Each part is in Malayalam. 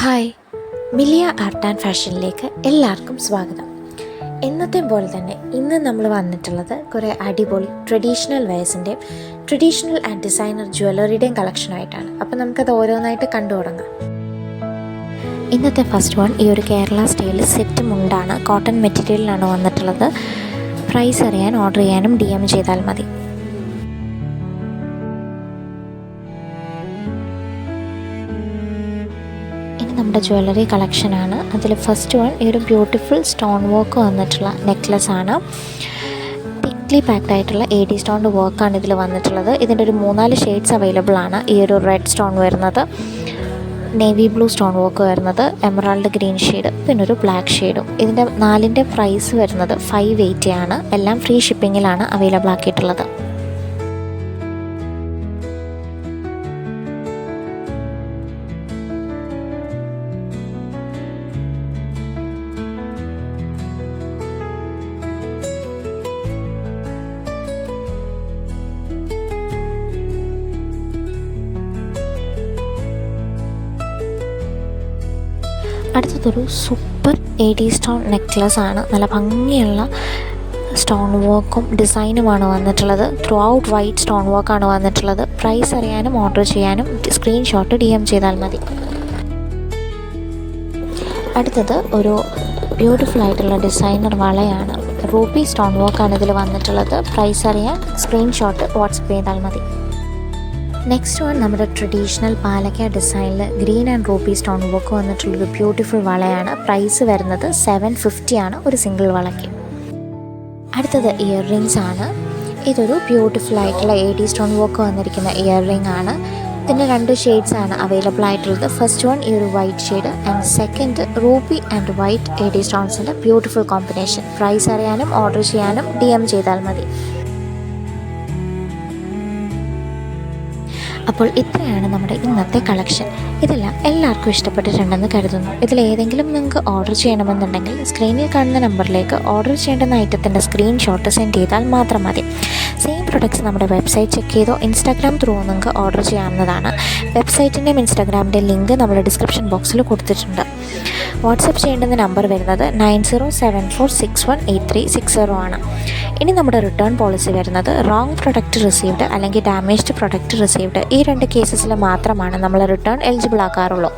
ഹായ്, മിലിയ ആർട്ട് ആൻഡ് ഫാഷനിലേക്ക് എല്ലാവർക്കും സ്വാഗതം. എന്നത്തെ പോലെ തന്നെ ഇന്ന് നമ്മൾ വന്നിട്ടുള്ളത് കുറേ അടിപൊളി ട്രഡീഷണൽ വെയർസിൻ്റെയും ട്രഡീഷണൽ ആൻഡ് ഡിസൈനർ ജ്വല്ലറിയുടെയും കളക്ഷനായിട്ടാണ്. അപ്പോൾ നമുക്കത് ഓരോന്നായിട്ട് കണ്ടു തുടങ്ങാം. ഇന്നത്തെ ഫസ്റ്റ് വൺ ഈ ഒരു കേരള സ്റ്റൈൽ സെറ്റ് മുണ്ടാണ്. കോട്ടൺ മെറ്റീരിയലിലാണ് വന്നിട്ടുള്ളത്. പ്രൈസ് അറിയാൻ ഓർഡർ ചെയ്യാനും DM ചെയ്താൽ മതി. നമ്മുടെ ജ്വല്ലറി കളക്ഷനാണ്. അതിൽ ഫസ്റ്റ് വൺ ഈ ഒരു ബ്യൂട്ടിഫുൾ സ്റ്റോൺ വർക്ക് വന്നിട്ടുള്ള നെക്ലസ് ആണ്. തിക്ലി പാക്ഡ് ആയിട്ടുള്ള AD സ്റ്റോണിൻ്റെ വർക്കാണ് ഇതിൽ വന്നിട്ടുള്ളത്. ഇതിൻ്റെ ഒരു 3-4 ഷെയ്ഡ്സ് അവൈലബിൾ ആണ്. ഈ ഒരു റെഡ് സ്റ്റോൺ വരുന്നത്, നേവി ബ്ലൂ സ്റ്റോൺ വർക്ക് വരുന്നത്, എമറാൾഡ് ഗ്രീൻ ഷെയ്ഡ്, പിന്നെ ഒരു ബ്ലാക്ക് ഷെയ്ഡും. ഇതിൻ്റെ 4ൻ്റെ പ്രൈസ് വരുന്നത് 580 ആണ്. എല്ലാം ഫ്രീ ഷിപ്പിങ്ങിലാണ് അവൈലബിൾ ആക്കിയിട്ടുള്ളത്. അടുത്തതൊരു സൂപ്പർ AD സ്റ്റോൺ നെക്ലസ് ആണ്. നല്ല ഭംഗിയുള്ള സ്റ്റോൺ വർക്കും ഡിസൈനുമാണ് വന്നിട്ടുള്ളത്. ത്രൂ ഔട്ട് വൈറ്റ് സ്റ്റോൺ വർക്കാണ് വന്നിട്ടുള്ളത്. പ്രൈസ് അറിയാനും ഓർഡർ ചെയ്യാനും സ്ക്രീൻഷോട്ട് DM ചെയ്താൽ മതി. അടുത്തത് ഒരു ബ്യൂട്ടിഫുൾ ആയിട്ടുള്ള ഡിസൈനർ വളയാണ്. റൂബി സ്റ്റോൺ വർക്കാണ് ഇതിൽ വന്നിട്ടുള്ളത്. പ്രൈസ് അറിയാൻ സ്ക്രീൻഷോട്ട് വാട്സപ്പ് ചെയ്താൽ മതി. നെക്സ്റ്റ് വൺ നമ്മുടെ ട്രഡീഷണൽ പാലക്ക ഡിസൈനിൽ green and ruby stone work വന്നിട്ടുള്ളൊരു ബ്യൂട്ടിഫുൾ വളയാണ്. പ്രൈസ് വരുന്നത് 750 ആണ് ഒരു സിംഗിൾ വളയ്ക്ക്. അടുത്തത് ഇയർ റിങ്സ് ആണ്. ഇതൊരു ബ്യൂട്ടിഫുൾ ആയിട്ടുള്ള AD സ്റ്റോൺ വർക്ക് വന്നിരിക്കുന്ന ഇയർ റിംഗ് ആണ്. ഇതിൻ്റെ 2 ഷെയ്ഡ്സ് ആണ് അവൈലബിൾ ആയിട്ടുള്ളത്. ഫസ്റ്റ് വൺ ഈ ഒരു white shade and second ruby and white AD സ്റ്റോൺസിൻ്റെ ബ്യൂട്ടിഫുൾ കോമ്പിനേഷൻ. പ്രൈസ് അറിയാനും ഓർഡർ ചെയ്യാനും DM ചെയ്താൽ മതി. അപ്പോൾ ഇത്രയാണ് നമ്മുടെ ഇന്നത്തെ കളക്ഷൻ. ഇതെല്ലാം എല്ലാവർക്കും ഇഷ്ടപ്പെട്ടിട്ടുണ്ടെന്ന് കരുതുന്നു. ഇതിലേതെങ്കിലും നിങ്ങൾക്ക് ഓർഡർ ചെയ്യണമെന്നുണ്ടെങ്കിൽ സ്ക്രീനിൽ കാണുന്ന നമ്പറിലേക്ക് ഓർഡർ ചെയ്യേണ്ടുന്ന ഐറ്റത്തിൻ്റെ സ്ക്രീൻഷോട്ട് സെൻഡ് ചെയ്താൽ മാത്രം മതി. സെയിം പ്രൊഡക്ട്സ് നമ്മുടെ വെബ്സൈറ്റ് ചെക്ക് ചെയ്തോ Instagram ത്രൂ നിങ്ങൾക്ക് ഓർഡർ ചെയ്യാവുന്നതാണ്. വെബ്സൈറ്റിൻ്റെയും Instagramൻ്റെയും ലിങ്ക് നമ്മുടെ ഡിസ്ക്രിപ്ഷൻ ബോക്സിൽ കൊടുത്തിട്ടുണ്ട്. വാട്സപ്പ് ചെയ്യേണ്ടുന്ന നമ്പർ വരുന്നത് 9074618360 ആണ്. ഇനി നമ്മുടെ റിട്ടേൺ പോളിസി വരുന്നത് റോങ് പ്രൊഡക്റ്റ് റിസീവ്ഡ് അല്ലെങ്കിൽ ഡാമേജ്ഡ് പ്രൊഡക്റ്റ് റിസീവ്ഡ്, ഈ 2 കേസസിൽ മാത്രമാണ് നമ്മൾ റിട്ടേൺ എലിജിബിൾ ആക്കാറുള്ളൂ.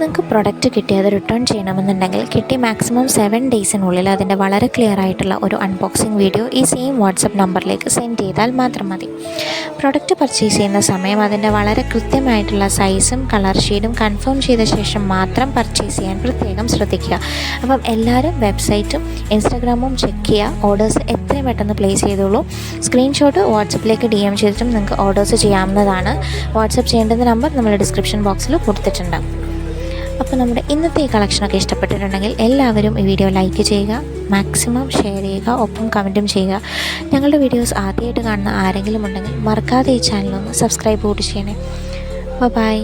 നിങ്ങൾക്ക് പ്രൊഡക്റ്റ് കിട്ടിയത് റിട്ടേൺ ചെയ്യണമെന്നുണ്ടെങ്കിൽ കിട്ടി മാക്സിമം 7 ഡേയ്സിനുള്ളിൽ അതിൻ്റെ വളരെ ക്ലിയർ ആയിട്ടുള്ള ഒരു അൺബോക്സിങ് വീഡിയോ ഈ സെയിം വാട്സപ്പ് നമ്പറിലേക്ക് സെൻഡ് ചെയ്താൽ മാത്രം മതി. പ്രൊഡക്റ്റ് പർച്ചേസ് ചെയ്യുന്ന സമയം അതിൻ്റെ വളരെ കൃത്യമായിട്ടുള്ള സൈസും കളർ ഷെയ്ഡും കൺഫേം ചെയ്ത ശേഷം മാത്രം പർച്ചേസ് ചെയ്യാൻ പ്രത്യേകം ശ്രദ്ധിക്കുക. അപ്പം എല്ലാവരും വെബ്സൈറ്റും Instagramഉം ചെക്ക് ചെയ്യുക. ഓർഡേഴ്സ് എത്രയും പെട്ടെന്ന് പ്ലേസ് ചെയ്തോളൂ. സ്ക്രീൻഷോട്ട് വാട്സപ്പിലേക്ക് DM ചെയ്തിട്ടും നിങ്ങൾക്ക് ഓർഡേഴ്സ് ചെയ്യാവുന്നതാണ്. വാട്സപ്പ് ചെയ്യേണ്ടുന്ന നമ്പർ നമ്മൾ ഡിസ്ക്രിപ്ഷൻ ബോക്സിൽ കൊടുത്തിട്ടുണ്ട്. അപ്പോൾ നമ്മുടെ ഇന്നത്തെ ഈ കളക്ഷനൊക്കെ ഇഷ്ടപ്പെട്ടിട്ടുണ്ടെങ്കിൽ എല്ലാവരും ഈ വീഡിയോ ലൈക്ക് ചെയ്യുക, മാക്സിമം ഷെയർ ചെയ്യുക, ഒപ്പം കമൻറ്റും ചെയ്യുക. ഞങ്ങളുടെ വീഡിയോസ് ആദ്യമായിട്ട് കാണുന്ന ആരെങ്കിലും ഉണ്ടെങ്കിൽ മറക്കാതെ ഈ ചാനലൊന്ന് സബ്സ്ക്രൈബ് കൂടി ചെയ്യണേ. ബൈ.